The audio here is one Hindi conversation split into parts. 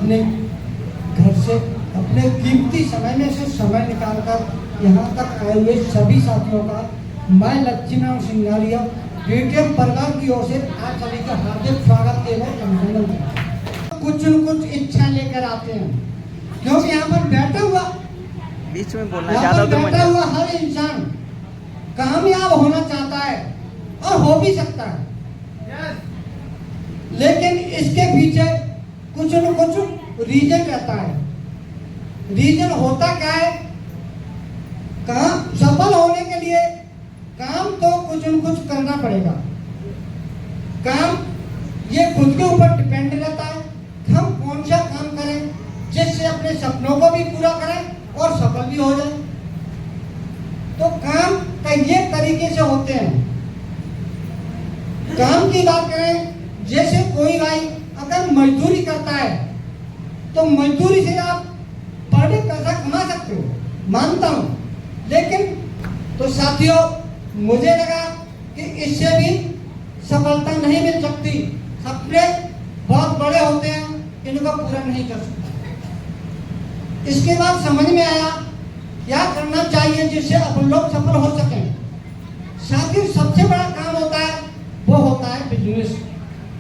अपने घर से अपने कीमती समय में से समय निकालकर यहाँ तक आए हुए सभी साथियों का मैं लक्ष्मीनारायण सिंघानिया पेटीएम परिवार की ओर से आप सभी का हार्दिक स्वागत एवं अभिनंदन करता हूं। कुछ न कुछ इच्छा लेकर आते हैं, क्योंकि यहाँ पर बैठा हुआ बीच में बोलना ज्यादा तो बैठा हुआ हर इंसान कामयाब होना चाहता है और हो भी सकता है, लेकिन इसके पीछे कुछ न कुछ रीजन रहता है। रीजन होता क्या है? काम सफल होने के लिए काम तो कुछ न कुछ करना पड़ेगा। काम ये खुद के ऊपर डिपेंड रहता है, हम कौन सा काम करें जिससे अपने सपनों को भी पूरा करें और सफल भी हो जाए। तो काम कई तरीके से होते हैं। काम की बात करें, जैसे कोई भाई अगर मजदूरी करता है तो मजदूरी से आप पर डे पैसा कमा सकते हो, मानता हूं, लेकिन तो साथियों मुझे लगा कि इससे भी सफलता नहीं मिल सकती। सपने बहुत बड़े होते हैं, इनको पूरा नहीं कर सकता। इसके बाद समझ में आया क्या करना चाहिए जिससे अपन लोग सफल हो सकें। साथियों सबसे बड़ा काम होता है वो होता है बिजनेस,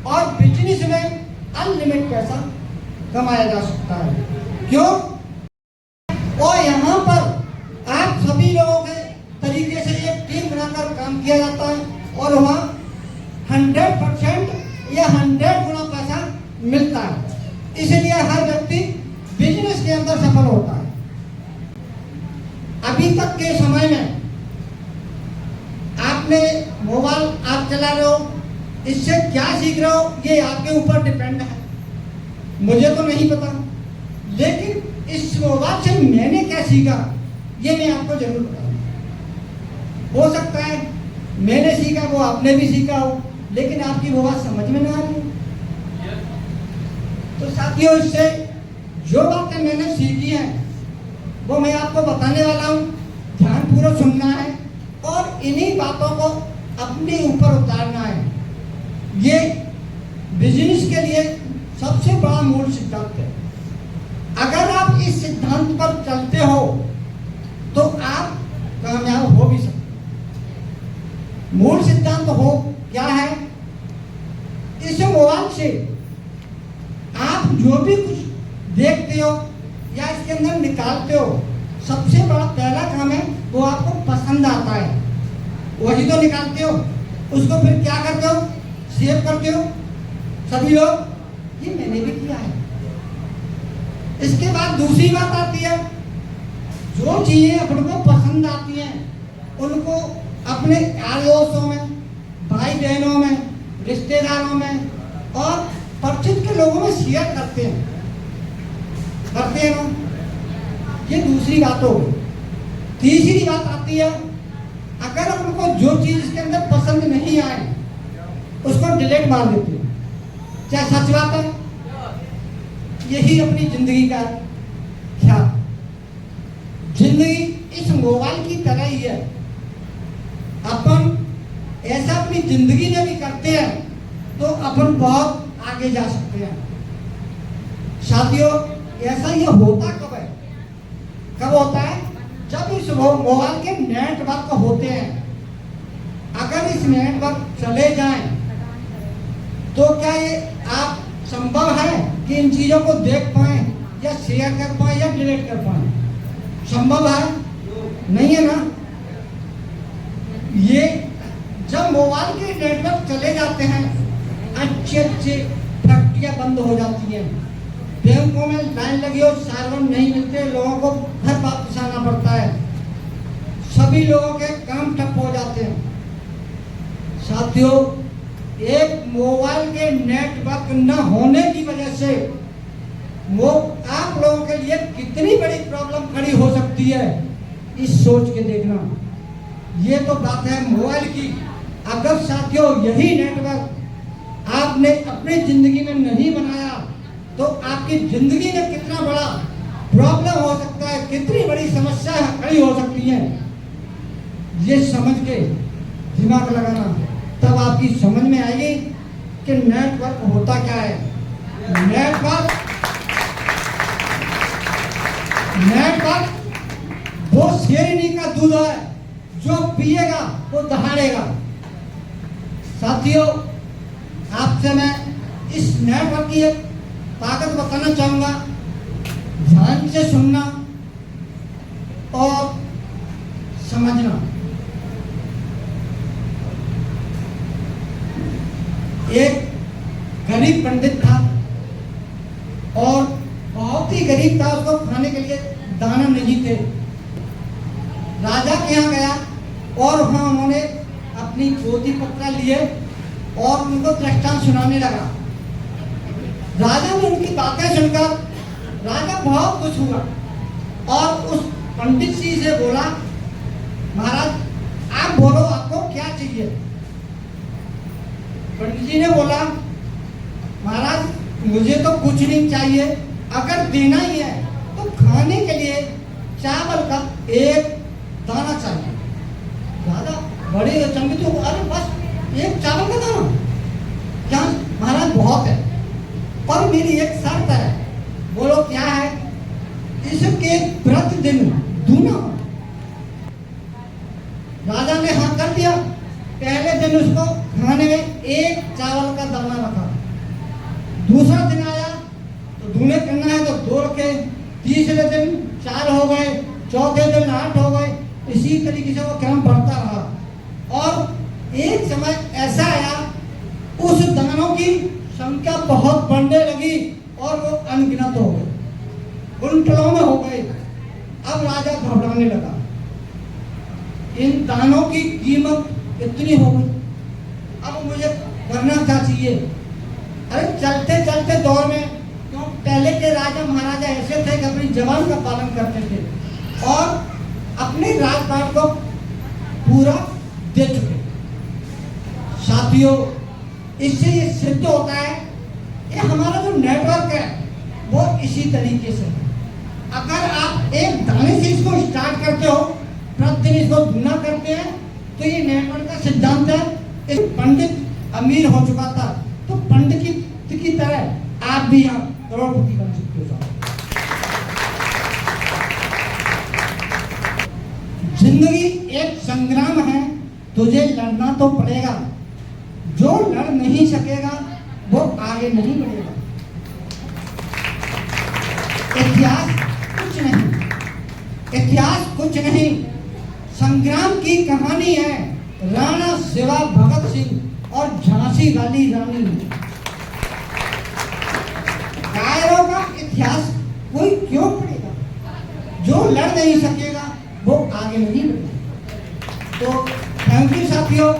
और बिजनेस में अनलिमिटेड पैसा कमाया जा सकता है। क्यों? और यहाँ पर आप सभी लोगों के तरीके से एक टीम बनाकर काम किया जाता है और वहाँ 100% या 100 गुना पैसा मिलता है। इसलिए हर व्यक्ति बिजनेस के अंदर सफल होता है। अभी तक के समय में आपने मोबाइल आप चला रहे हो, इससे क्या सीख रहे हो ये आपके ऊपर डिपेंड है, मुझे तो नहीं पता, लेकिन इस मोबाइल से मैंने क्या सीखा ये मैं आपको जरूर बताऊंगा। हो सकता है मैंने सीखा वो आपने भी सीखा हो, लेकिन आपकी वो बात समझ में ना आ रही। तो साथियों इससे जो बातें मैंने सीखी हैं वो मैं आपको बताने वाला हूँ, ध्यानपूर्वक सुनना है और इन्हीं बातों को अपने ऊपर उतारना है। ये बिजनेस के लिए सबसे बड़ा मूल सिद्धांत है। अगर आप इस सिद्धांत पर चलते हो तो आप कामयाब हो भी सकते। मूल सिद्धांत हो क्या है? इस मोबाइल से आप जो भी कुछ देखते हो या इसके अंदर निकालते हो, सबसे बड़ा पहला काम है वो आपको पसंद आता है, वही तो निकालते हो। उसको फिर क्या करते हो? शेयर करते हो सभी लोग, ये मैंने भी किया है। इसके बाद दूसरी बात आती है, जो चीजें अपने को पसंद आती हैं उनको अपने यार दोस्तों में, भाई बहनों में, रिश्तेदारों में और परिचित के लोगों में शेयर करते हैं ना। ये दूसरी बात हो गई। तीसरी बात आती है, अगर उनको जो चीज इसके अंदर पसंद नहीं आए उसको डिलीट मार देते हैं। क्या सच बात है? यही अपनी जिंदगी का ख्याल। जिंदगी इस मोबाइल की तरह ही है। अपन ऐसा अपनी जिंदगी में भी करते हैं तो अपन बहुत आगे जा सकते हैं। साथियों ऐसा ये होता कब है? कब होता है? जब इस मोबाइल के नेटवर्क होते हैं। अगर इस नेटवर्क चले जाएं तो क्या ये आप संभव है कि इन चीजों को देख पाए या शेयर कर पाए या डिलीट कर पाए? संभव है? नहीं है ना। ये जब मोबाइल के नेटवर्क चले जाते हैं, अच्छे फैक्ट्रियां बंद हो जाती हैं, बैंकों में लाइन लगी हो, सर्वर नहीं मिलते, लोगों को घर वापस आना पड़ता है, सभी लोगों के काम ठप हो जाते हैं। साथियों एक मोबाइल के नेटवर्क न होने की वजह से वो आप लोगों के लिए कितनी बड़ी प्रॉब्लम खड़ी हो सकती है, इस सोच के देखना। ये तो बात है मोबाइल की। अगर साथियों यही नेटवर्क आपने अपनी जिंदगी में नहीं बनाया तो आपकी जिंदगी में कितना बड़ा प्रॉब्लम हो सकता है, कितनी बड़ी समस्या खड़ी हो सकती है। ये समझ के दिमाग लगाना, तब आपकी समझ में आएगी कि नेटवर्क होता क्या है। नेटवर्क नेटवर्क वो शेरनी का दूध है, जो पिएगा वो दहाड़ेगा। साथियों, आपसे मैं इस नेटवर्क की एक ताकत बताना चाहूंगा। ध्यान से सुनना और समझना। एक गरीब पंडित था और बहुत ही गरीब था, उसको खाने के लिए दाना नहीं थे। राजा के यहाँ गया और वहाँ उन्होंने अपनी पोथी पत्र लिए और उनको दृष्टांत सुनाने लगा। राजा ने उनकी बातें सुनकर राजा बहुत खुश हुआ और उस पंडित जी से बोला, महाराज आप बोलो, आपको क्या चाहिए? पंडित जी ने बोला, महाराज मुझे तो कुछ नहीं चाहिए, अगर देना ही है तो खाने के लिए चावल का एक दाना चाहिए। राजा बड़े अचंभित हो, अरे बस एक चावल का दाना? क्या महाराज? बहुत है, पर मेरी एक शर्त है। बोलो क्या है? इसके प्रतिदिन दूना। राजा ने हाँ कर दिया। पहले दिन उसको खाने में एक चावल का दाना रखा। दूसरा दिन आया तो दूने करना है तो 2 रखे। तीसरे दिन 4 हो गए, चौथे दिन 8 हो गए। इसी तरीके से वो क्रम बढ़ता रहा और एक समय ऐसा आया उस दानों की संख्या बहुत बढ़ने लगी और वो अनगिनत हो गए, कुंटलों में हो गए। अब राजा घबराने लगा, इन दानों की कीमत इतनी हो गई, अब मुझे करना क्या चाहिए? अरे चलते चलते दौर में, क्यों पहले के राजा महाराजा ऐसे थे कि अपनी जबान का पालन करते थे और अपने राजपाट को पूरा दे चुके। साथियों, इससे ये सिद्ध होता है कि हमारा जो नेटवर्क है वो इसी तरीके से है। अगर आप एक दाने से इसको स्टार्ट करते हो, प्रतिदिन इसको गुना करते हैं, तो ये नेटवर्क का सिद्धांत है। एक पंडित अमीर हो चुका था, तो पंडित की तरह आप भी यहाँ करोड़पति बन सकते हो। जिंदगी एक संग्राम है, तुझे लड़ना तो पड़ेगा। जो लड़ नहीं सकेगा वो आगे नहीं बढ़ेगा। इतिहास कुछ नहीं, संग्राम की कहानी है। राणा शिवा भगत सिंह और झांसी वाली रानी। कायरों का इतिहास कोई क्यों पढ़ेगा? जो लड़ नहीं सकेगा वो आगे नहीं बढ़ेगा। तो थैंक यू साथियों।